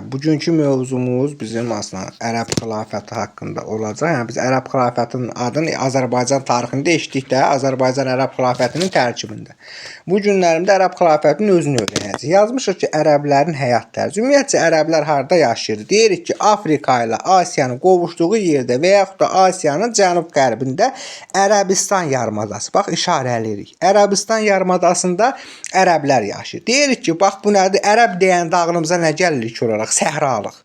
Bugünkü mövzumuz bizim aslında Ərəb xilafəti haqqında olacaq. Yəni biz Ərəb xilafətinin adını Azərbaycan tarixində eşitdikdə Azərbaycan Ərəb xilafətinin tərkibində. Bu günlərimdə Ərəb xilafətinin özünü öyrənəcəyik. Yazmışıq ki, ərəblərin həyat tərzi. Ümumiyyətcə ərəblər harda yaşayır? Deyirik ki, Afrika ilə Asiyanın qovuşduğu yerdə və yaxud da Asiyanın cənub-qərbində Ərəbistan yarımadası. Bax, işarə eləyirik. Ərəbistan yarımadasında ərəblər yaşayır. Deyirik ki, bax bu nədir? Ərəb deyəndə ağlımıza nə gəlir olaraq? Səhralıq.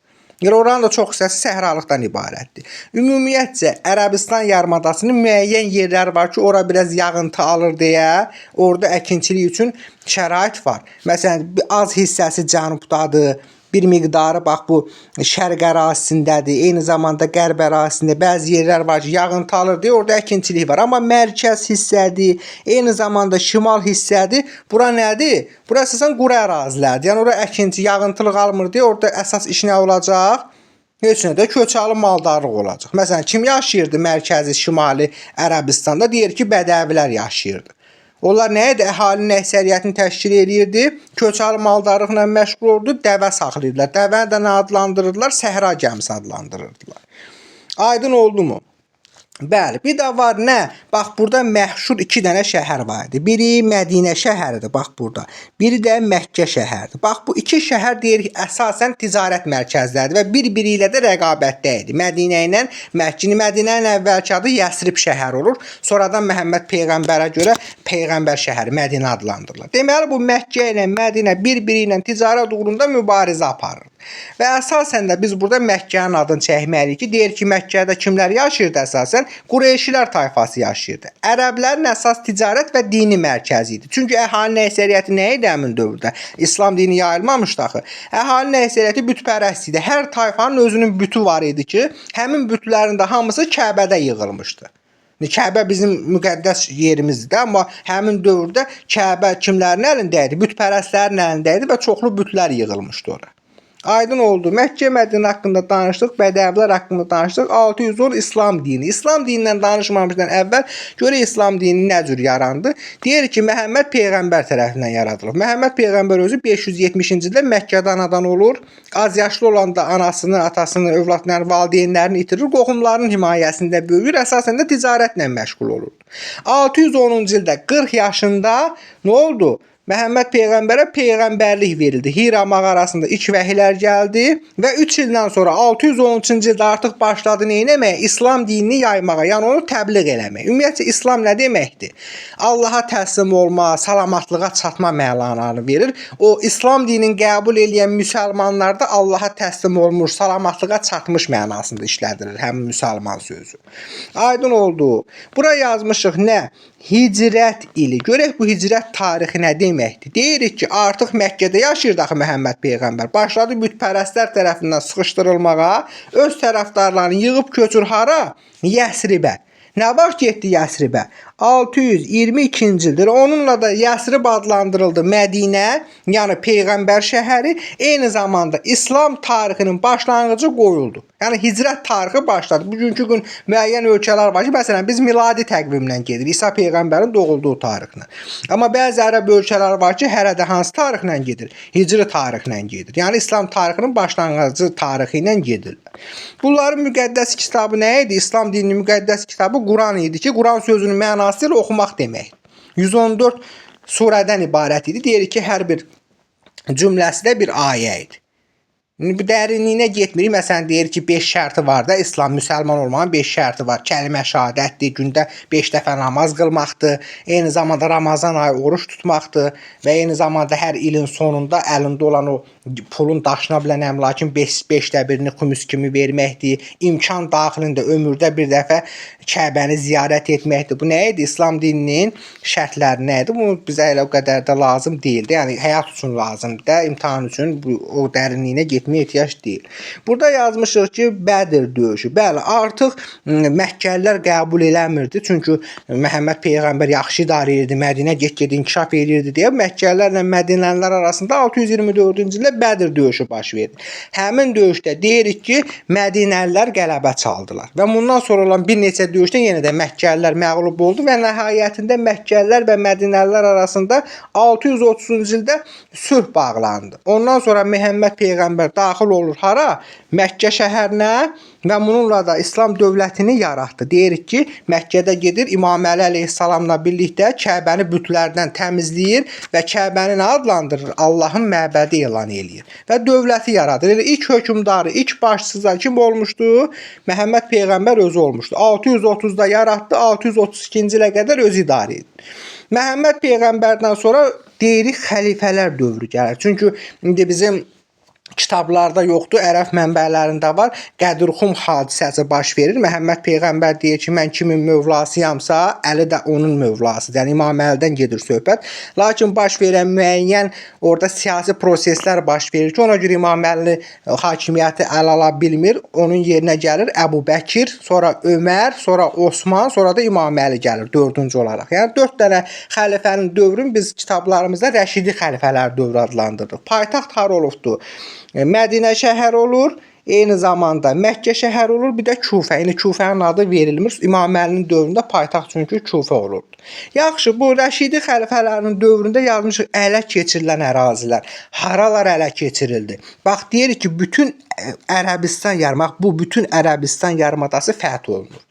Yəni oranın da çox hissəsi səhralıqdan ibarətdir. Ümumiyyətcə Ərəbistan yarımadasının müəyyən yerləri var ki, ora biraz yağıntı alır deyə, orada əkinçilik üçün şərait var. Məsələn, az hissəsi cənubdadır. Bir miqdarı bax bu şərq ərazisindədir, eyni zamanda qərb ərazisində bəzi yerlər var ki, yağıntı alır deyə orada əkinçilik var. Amma mərkəz hissədir, eyni zamanda şimal hissədir. Bura nədir? Bura əsasən quru ərazilərdir. Yəni ora əkinçi, yağıntılıq almır deyə orada əsas iş nə olacaq? Heç nə də köçəli maldarlıq olacaq. Məsələn, kim yaşayırdı mərkəzi, şimali Ərəbistanda? Deyir ki, bədəvilər yaşayırdı. Onlar nə idi? Əhalinin əksəriyyətini təşkil edirdi. Köçəli maldarlıqla məşğul oldu, dəvə saxlayırdılar. Dəvəni də nə adlandırırdılar? Səhra gəmisi adlandırırdılar. Aydın oldu mu? Bəli, bir də var nə? Bax, burada məşhur 2 dənə şəhər var idi. Biri Mədinə şəhəridir, bax burada. Biri də Məkkə şəhəridir. Bax, bu 2 şəhər deyirik, əsasən ticarət mərkəzləridir və bir-biri ilə də rəqabətdə idi. Mədinə ilə Məkkəni, Mədinənin əvvəlki adı Yəsrib şəhəri olur. Sonradan Məhəmməd Peyğəmbərə görə Peyğəmbər şəhəri, Mədinə adlandırılır. Deməli, bu Məkkə ilə Mədinə bir-biri ilə ticarət uğrunda mübarizə aparır. Və əsasən də biz burada Məkkənin adını çəkməliyik ki, deyir ki, Məkkədə kimlər yaşayırdı əsasən? Qureyşilər tayfası yaşayırdı. Ərəblərin əsas ticarət və dini mərkəzi idi. Çünki əhalinin əksəriyyəti nə idi həmin dövrdə? İslam dini yayılmamışdı axı. Əhalinin əksəriyyəti bütpərəst idi. Hər tayfanın özünün bütü var idi ki, həmin bütlərin də hamısı Kəbədə yığılmışdı. Kəbə bizim müqəddəs yerimizdir, amma həmin dövrdə Kəbə kimlərin əlində idi? Bütpərəstlərin əlində idi və çoxlu bütlər yığılmışdı ora. Aydın oldu. Məkkə, Mədinə haqqında danışdıq, bədəvilər haqqında danışdıq. 610 İslam dini. İslam dinindən danışmamışdan əvvəl görə İslam dini nə cür yarandı? Deyir ki, Məhəmməd Peyğəmbər tərəfindən yaradılıb. Məhəmməd Peyğəmbər özü 570-ci ildə Məkkədə anadan olur. Az yaşlı olanda anasını, atasını, övladlarını, valideynlərini itirir. Qohumlarının himayəsində böyüyür. Əsasən də ticarətlə məşğul olur. 610-cu ildə 40 yaşında nə oldu? Məhəmməd Peyğəmbərə peyğəmbərlik verildi. Hira mağarasında ilk vəhilər gəldi və 3 ildən sonra 613-cü ildə artıq başladı nə etməyə? İslam dinini yaymağa, yəni onu təbliğ eləmək. Ümumiyyətcə İslam nə deməkdir? Allaha təslim olma, salamatlığa çatma mənalarını verir. O İslam dinini qəbul edən müsəlmanlar da Allaha təslim olmuş, salamatlığa çatmış mənasında işlədilir həmin müsəlman sözü. Aydın oldu. Bura yazmışıq nə? Hicrət ili. Görək bu hicrət tarixi nə deməkdir? Deyirik ki, artıq Məkkədə yaşayırdı axı Məhəmməd Peyğəmbər. Başladı bütpərəstlər tərəfindən sıxışdırılmağa, öz tərəfdarlarını yığıb köçür hara? Yəsribə. Nə vaxt getdi Yəsribə? 622-ci ildir. Onunla da Yəsrib adlandırıldı Mədinə, yəni Peyğəmbər şəhəri. Eyni zamanda İslam tarixinin başlanğıcı qoyuldu. Yəni hicrət tarixi başladı. Bugünkü gün müəyyən ölkələr var ki, məsələn biz miladi təqvimlə gedir, İsa Peyğəmbərin doğulduğu tarixlə. Amma bəzi ərəb ölkələr var ki, hərədə hansı tarixlə gedir? Hicri tarixlə gedir. Yəni İslam tarixinin başlanğıcı tarixi ilə gedirlər. Bunların müqəddəs kitabı nə idi? İslam dininin müqəddəs kitabı Quran idi ki, Quran sözünün mənası ilə oxumaq demək. 114 surədən ibarət idi. Deyir ki, hər bir cümləsi də bir ayə idi. Bu dərinliyinə getmirik. Məsələn, deyir ki, 5 şərti var da, İslam, müsəlman olmanın 5 şərti var. Kəlimə şəhadətdir, gündə 5 dəfə namaz qılmaqdır, eyni zamanda Ramazan ayı oruç tutmaqdır və eyni zamanda hər ilin sonunda əlində olan o pulun daşına bilən əmlakın 5də birini xümus kimi verməkdir. İmkan daxilində ömürdə bir dəfə Kəbəni ziyarət etməkdir. Bu nə idi? İslam dininin şərtləri nə idi? Bu bizə elə o qədər də lazım deyildi. Yəni həyat üçün lazımdır da, imtahan üçün o dərinliyinə getməyə ehtiyac deyil. Burada yazmışıq ki, Bədir döyüşü. Bəli, artıq Məkkəlilər qəbul eləmirdi. Çünki Məhəmməd Peyğəmbər yaxşı idarə edirdi, Mədinə get-ged inkişaf edirdi deyə Məkkəlilərlə Mədinəlilər arasında 624-cü ildə Bədir döyüşü baş verdi. Həmin döyüşdə deyirik ki, Mədinəlilər qələbə çaldılar və bundan sonra olan bir neçə döyüşdə yenə də Məkkəlilər məğlub oldu və nəhayətində Məkkəlilər və Mədinəlilər arasında 630-cu ildə sülh bağlandı. Ondan sonra Məhəmməd Peyğəmbər daxil olur hara? Məkkə şəhərinə və bununla da İslam dövlətini yaratdı. Deyirik ki, Məkkədə gedir İmam Əli əleyhissalamla birlikdə Kəbəni bütlərdən təmizləyir və Kəbəni nə adlandırır? Allahın məbədi elan eləyir və dövləti yaradır. Elə ilk hökmdarı, ilk başçısı kim olmuşdu? Məhəmməd peyğəmbər özü olmuşdu. 630-da yaratdı, 632-ci ilə qədər özü idarə edir. Məhəmməd peyğəmbərdən sonra deyirik xəlifələr dövrü gəlir. Çünki indi bizim kitablarda yoxdur, ərəb mənbələrində var. Qədirxum hadisəsi baş verir. Məhəmməd peyğəmbər deyir ki, mən kimin mövlasıyamsa, Əli də onun mövlasıdır. Yəni İmam Əlidən gedir söhbət. Lakin baş verən müəyyən orada siyasi proseslər baş verir ki, ona görə İmam Əli hakimiyyəti ələ ala bilmir. Onun yerinə gəlir Əbu Bəkir, sonra Ömər, sonra Osman, sonra da İmam Əli gəlir 4-cü olaraq. Yəni 4 dənə xəlifənin dövrünü biz kitablarımızda Rəşidi xəlifələr dövrü adlandırırıq. Paytaxt hara olubdu? Mədinə şəhər olur, eyni zamanda Məkkə şəhər olur, bir də Kufə. Yəni Kufənin adı verilmir. İmam Əlinin dövründə paytaxt çünki Kufə olurdu. Yaxşı, bu Rəşidi xəlifələrinin dövründə yazmışıq ələ keçirilən ərazilər. Haralar ələ keçirildi? Bax, deyirik ki, bütün Ərəbistan bütün Ərəbistan yarımadası fəth olunur.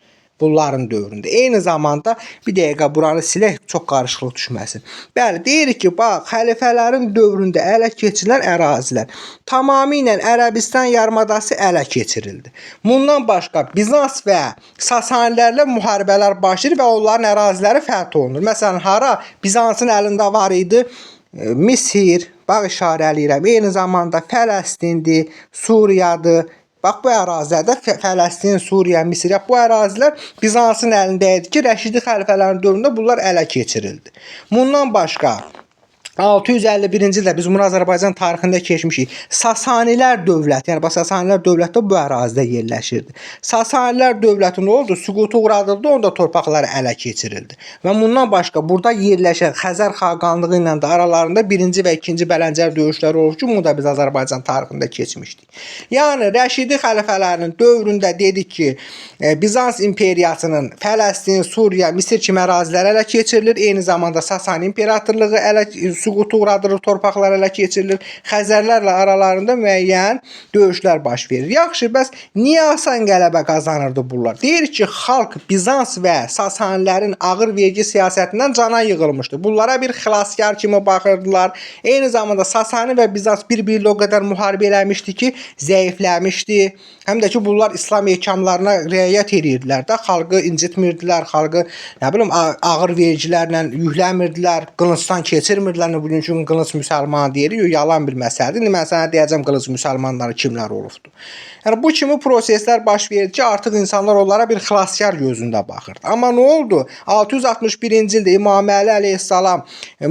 Bunların dövründə. Eyni zamanda bir dəqiqə buranı silək, çox qarışıqlıq düşməsin. Bəli, deyirik ki, bax, xəlifələrin dövründə ələ keçirilən ərazilər tamamilə Ərəbistan yarımadası ələ keçirildi. Bundan başqa Bizans və Sasanilərlə müharibələr başlayır və onların əraziləri fəth olunur. Məsələn, hara Bizansın əlində var idi? Misir, bax işarələyirəm. Eyni zamanda Fələstindir, Suriyadır. Bax, bu ərazilərdə Fələstin, Suriya, Misir, bu ərazilər Bizansın əlində idi ki, Rəşidi xəlifələrin dövründə bunlar ələ keçirildi. Bundan başqa 651-ci ildə biz bunu Azərbaycan tarixində keçmişik. Sasanilər dövləti, yəni Sasanilər dövləti bu ərazidə yerləşirdi. Sasanilər dövləti nə oldu? Süquta uğradıldı, onda torpaqları ələ keçirildi. Və bundan başqa burada yerləşən Xəzər xaqanlığı ilə də aralarında 1-ci və 2-ci Bələncər döyüşləri olub ki, bunu da biz Azərbaycan tarixində keçmişdik. Yəni Rəşidi xəlifələrinin dövründə dedik ki, Bizans imperiyasının Fələstin, Suriya, Misir kimi ərazilər ələ keçirilir. Eyni zamanda Sasani imperatorluğu süquta uğradılır, torpaqlar ələ keçirilir. Xəzərlərlə aralarında müəyyən döyüşlər baş verir. Yaxşı, bəs niyə asan qələbə qazanırdı bunlar? Deyirik ki, xalq Bizans və Sasanilərin ağır vergi siyasətindən cana yığılmışdı. Bunlara bir xilaskar kimi baxırdılar. Eyni zamanda Sasani və Bizans bir-biriyle o qədər müharibə eləmişdi ki, zəifləmişdi. Həm də ki, bunlar İslam ehkamlarına riayət edirdilər də, xalqı incitmirdilər, xalqı ağır vergilərlə yükləmirdilər, qılıncdan keçirmirdilər. Bugünkü qılınc müsəlman deyirik, yalan bir məsələdir. İndi mən sənə deyəcəm qılınc müsəlmanları kimlər olubdu. Yəni bu kimi proseslər baş verir ki, artıq insanlar onlara bir xilaskar gözündə baxırdı. Amma nə oldu? 661-ci ildə İmam Əli əleyhissalam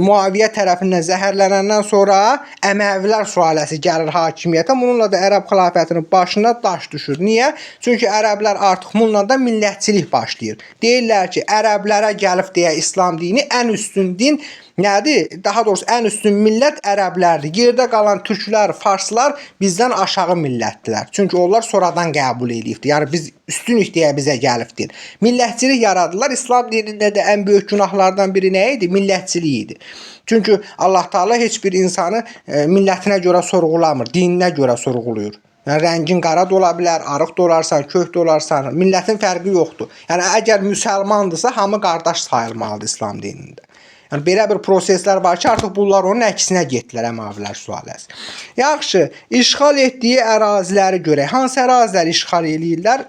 Muaviyə tərəfindən zəhərlənəndən sonra Əməvilər sülaləsi gəlir hakimiyyətə. Bununla da ərəb xilafətinin başına daş düşür. Niyə? Çünki ərəblər artıq bununla da millətçilik başlayır. Deyirlər ki, ərəblərə gəlib deyə İslam dini ən üstün din nədir? Daha doğrusu ən üstün millət ərəblərdir. Yerdə qalan türklər, farslar bizdən aşağı millətdilər. Çünki onlar sonradan qəbul edibdir. Yəni biz üstünlük deyə bizə gəlibdir. Millətçilik yaradılar. İslam dinində də ən böyük günahlardan biri nə idi? Millətçilik idi. Çünki Allah Taala heç bir insanı millətinə görə sorğulamır, dininə görə sorğuluyur. Yəni rəngin qara da ola bilər, arıq da olarsan, kök də olarsan, millətin fərqi yoxdur. Yəni əgər müsəlmandırsa hamı qardaş sayılmalıdır İslam dinində. Yəni belə bir proseslər var ki, artıq bunlar onun əksinə getdilər Əmavilər sülaləsi. Yaxşı, işğal etdiyi əraziləri görək. Hansı əraziləri işğal eləyirlər?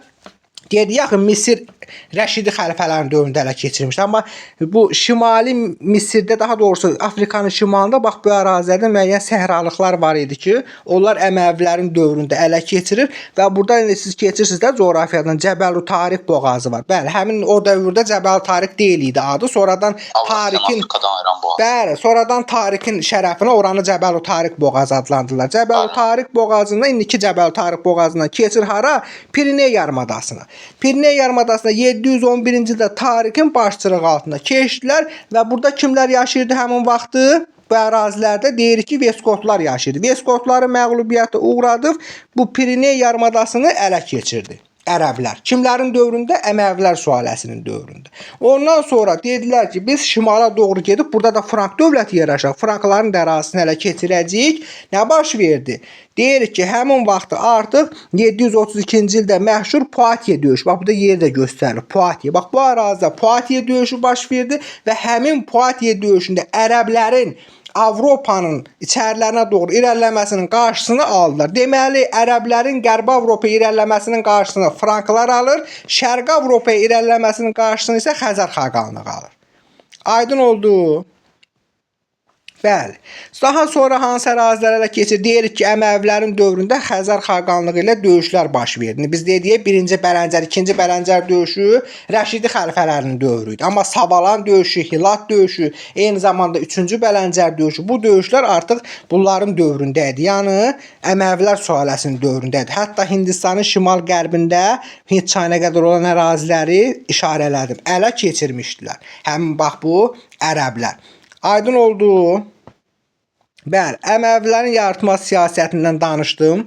Dedik axı Misir Rəşidi xəlifələrin dövründə ələ keçirmişdi. Amma bu şimali Misirdə, daha doğrusu Afrikanın şimalında bax bu ərazilərdə müəyyən səhralıqlar var idi ki, onlar Əməvilərin dövründə ələ keçirir və burada indi siz keçirsiniz də coğrafiyadan Cəbəl-ü Tariq boğazı var. Bəli, həmin o dövrdə Cəbəl-ü Tariq deyil idi adı. Sonradan sonradan Tariqin şərəfinə oranı Cəbəl-ü Tariq boğazı adlandırırlar. Cəbəl-ü Tariq boğazından indiki Cəbəl-ü Tariq boğazından keçir hara? Piriney yarımadasına. Piriney yarımadasına 711-ci ildə Tariqin başçılığı altında keçdilər və burada kimlər yaşayırdı həmin vaxtı? Bu ərazilərdə deyirik ki, Veskotlar yaşayırdı. Veskotları məğlubiyyətə uğradıb bu Piriney yarımadasını ələ keçirdi. Ərəblər. Kimlərin dövründə? Əməvilər sülaləsinin dövründə. Ondan sonra dedilər ki, biz şimala doğru gedib burada da Frank dövləti yaradacaq. Frankların da ərazisini ələ keçirəcəyik. Nə baş verdi? Deyirik ki, həmin vaxtı artıq 732-ci ildə məşhur Poitiers döyüşü. Bax, burada yeri də göstərilir. Poitiers. Bax, bu ərazidə Poitiers döyüşü baş verdi və həmin Poitiers döyüşündə ərəblərin Avropanın içərilərinə doğru irəliləməsinin qarşısını aldılar. Deməli, ərəblərin Qərbi Avropaya irəliləməsinin qarşısını franklar alır, Şərqi Avropaya irəliləməsinin qarşısını isə Xəzər xaqanlığı alır. Aydın oldu? Bəli. Daha sonra hansı ərazilərə keçir? Deyirik ki, Əməvilərin dövründə Xəzər xaqanlığı ilə döyüşlər baş verdi. Biz dedik, 1-ci Bələncər, 2-ci Bələncər döyüşü Rəşidi xəlifələrinin dövrü idi. Amma Savalan döyüşü, Hilat döyüşü, eyni zamanda 3-cü Bələncər döyüşü, bu döyüşlər artıq bunların dövründə idi. Yəni Əməvilər sülaləsinin dövründə idi. Hətta Hindistanın şimal-qərbində Hind çayına qədər olan əraziləri işarə elədim. Ələ keçirmişdilər. Həmin bax bu ərəblər. Aydın oldu? Bəli, Əməvilərin yaratma siyasətindən danışdım.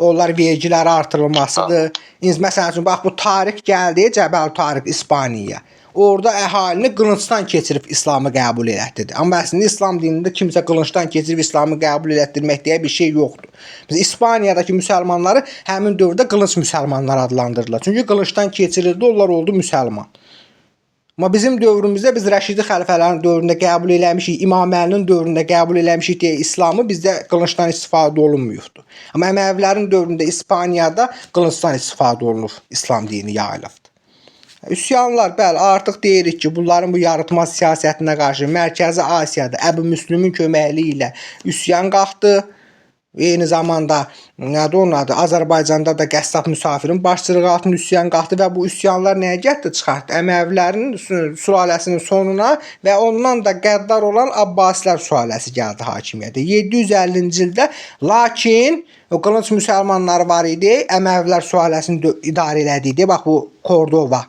Onlar vergiləri artırılmasıdır. Məsələn üçün, bax bu Tariq gəldi, Cəbəl Tariq İspaniyaya. Orada əhalini qılıncdan keçirib İslamı qəbul elətdirdi. Amma əslində İslam dinində kimsə qılıncdan keçirib İslamı qəbul elətdirmək deyə bir şey yoxdur. Biz İspaniyadakı müsəlmanları həmin dövrdə qılınc müsəlmanlar adlandırırlar. Çünki qılıncdan keçirildi, onlar oldu müsəlman. Amma bizim dövrümüzdə biz Rəşidi xəlifələrin dövründə qəbul eləmişik, İmam Əlinin dövründə qəbul eləmişik deyə İslamı bizdə qılıncdan istifadə olunmuyubdur. Amma Əməvilərin dövründə İspaniyada qılıncdan istifadə olunub, İslam dini yayılıbdır. Üsyanlar, bəli, artıq deyirik ki, bunların bu yaratma siyasətinə qarşı Mərkəzi Asiyada Əbu Müslümin köməkliyi ilə üsyan qalxdı. Eyni zamanda nədir onun adı? Azərbaycanda da Qəssab Müsafirin başçılığı altında üsyan qalxdı və bu üsyanlar nəyə gətirdi? Çıxartdı Əməvilərin sülaləsinin sonuna və ondan da qəddar olan Abbasilər sülaləsi gəldi hakimiyyətə 750-ci ildə. Lakin o qılınc müsəlmanları var idi, Əməvilər sülaləsini idarə elədiyi, bax bu Kordova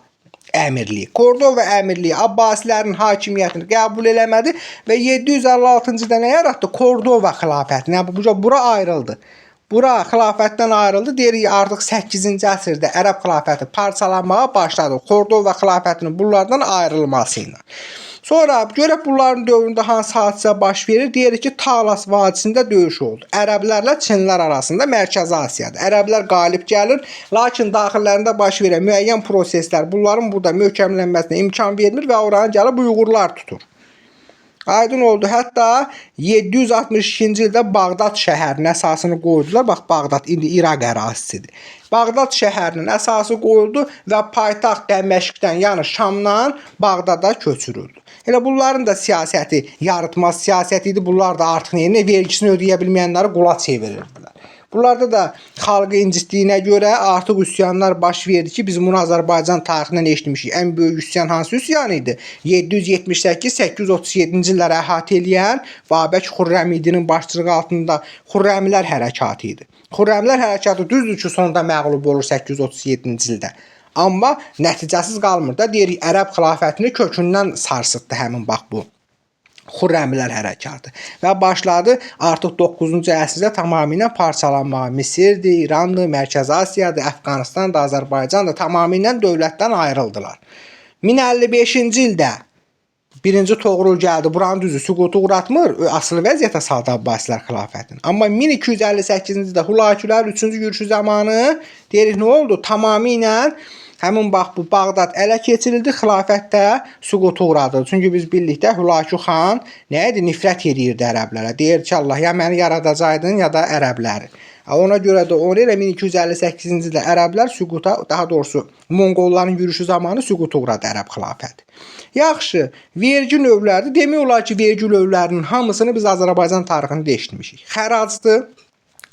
əmirliyi. Kordova əmirliyi Abbasilərin hakimiyyətini qəbul eləmədi və 756-cı ildə nə yaratdı? Kordova xilafətini. Yəni bura ayrıldı. Bura xilafətdən ayrıldı. Deyirik artıq 8-ci əsrdə Ərəb xilafəti parçalanmağa başladı. Kordova xilafətinin bunlardan ayrılması ilə. Sonra görək bunların dövründə hansı hadisə baş verir? Deyirik ki, Talas vadisində döyüş oldu. Ərəblərlə Çinlər arasında Mərkəzi Asiyada. Ərəblər qalib gəlir, lakin daxillərində baş verən müəyyən proseslər bunların burada möhkəmlənməsinə imkan vermir və oranı gəlib Uyğurlar tutur. Aydın oldu. Hətta 762-ci ildə Bağdad şəhərinin əsasını qoydular. Bax, Bağdad indi İraq ərazisidir. Bağdad şəhərinin əsası qoyuldu və paytaxt Dəməşqdən, yəni Şamdan Bağdada köçürüldü. Elə bunların da siyasəti, yaratma siyasəti idi. Bunlar da artıq vergisini ödəyə bilməyənləri qula çevirirdilər. Bunlarda da xalqı incitdiyinə görə artıq üsyanlar baş verdi ki, biz bunu Azərbaycan tarixindən eşitmişik. Ən böyük üsyan hansı üsyan idi? 778-837-ci illəri əhatə eləyən Babək Xürrəmidinin başçılığı altında Xürrəmilər hərəkatı idi. Xürrəmilər hərəkatı düzdür ki, sonunda məğlub olur 837-ci ildə. Amma nəticəsiz qalmır da, deyirik, Ərəb xilafətini kökündən sarsıtdı həmin bax bu Xürrəmilər hərəkatı və başladı artıq 9-cu əsrdə tamamilə parçalanmağa. Misirdir, İrandır, Mərkəzi Asiyadır, Əfqanistan da, Azərbaycan da tamamilə dövlətdən ayrıldılar. 1055-ci ildə birinci Toğrul gəldi, buranın düzü süqutu uğratmır, asılı vəziyyətə saldı Abbasilər xilafətini. Amma 1258-ci ildə Hülakülər 3-cü yürüşü zamanı deyirik nə oldu? Tamamilə həmin bax bu Bağdad ələ keçirildi, xilafətdə süqutu uğradı. Çünki biz bildikdə Hülakü xan nə idi? Nifrət edirdi ərəblərə. Deyir ki, Allah ya məni yaradacaqdın ya da ərəbləri. Ona görə də onu elə 1258-ci ildə ərəblər süquta, daha doğrusu Monqolların yürüşü zamanı süquta uğradı ərəb xilafəti. Yaxşı, vergi növləri, demək olar ki, vergi növlərinin hamısını biz Azərbaycan tarixində eşitmişik. Xəracdır,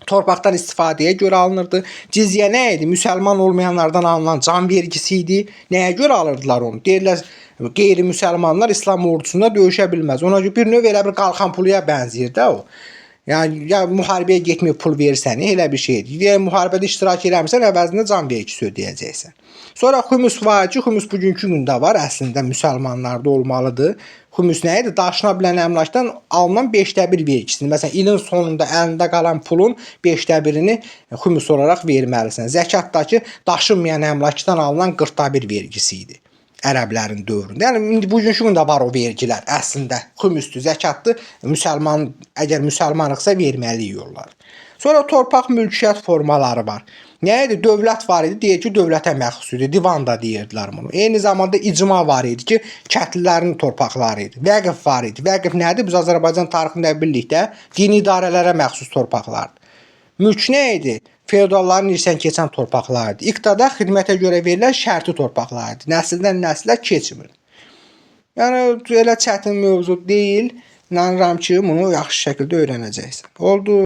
torpaqdan istifadəyə görə alınırdı. Cizyə nə idi? Müsəlman olmayanlardan alınan can vergisi idi. Nəyə görə alırdılar onu? Deyirlər, qeyri-müsəlmanlar İslam ordusunda döyüşə bilməz. Ona görə bir növ elə bir qalxan puluya bənzəyir də o. Yəni ya müharibəyə getməyib pul verirsən, elə bir şeydir. Ya müharibədə iştirak eləmirsən, əvəzində can vergisi ödəyəcəksən. Sonra xümus var ki, xümus bugünkü gündə var, əslində müsəlmanlarda olmalıdır. Xümus nə idi? Daşına bilən əmlakdan alınan 1/5 vergisini. Məsələn, ilin sonunda əlində qalan pulun 1/5-ni xümus olaraq verməlisən. Zəkatdakı daşınmayan əmlakdan alınan 40/1 vergisi idi. Ərəblərin dövründə. Yəni indi bugünkü gündə var o vergilər. Əslində xümüsdür, zəkatdır. Müsəlman əgər müsəlmanıqsa verməliyik onlar. Sonra torpaq mülkiyyət formaları var. Nə idi? Dövlət var idi, deyir ki, dövlətə məxsus idi. Divan da deyirdilər bunu. Eyni zamanda icma var idi ki, kəndlilərin torpaqları idi. Vəqf var idi. Vəqf nədir? Biz Azərbaycan tarixində birlikdə dini idarələrə məxsus torpaqlardır. Mülk nə idi? Feodalların irsən keçən torpaqlardır. İqtada xidmətə görə verilən şərti torpaqlardır. Nəsildən nəslə keçmir. Yəni elə çətin mövzu deyil. İnanıram ki, bunu yaxşı şəkildə öyrənəcəksən. Oldu.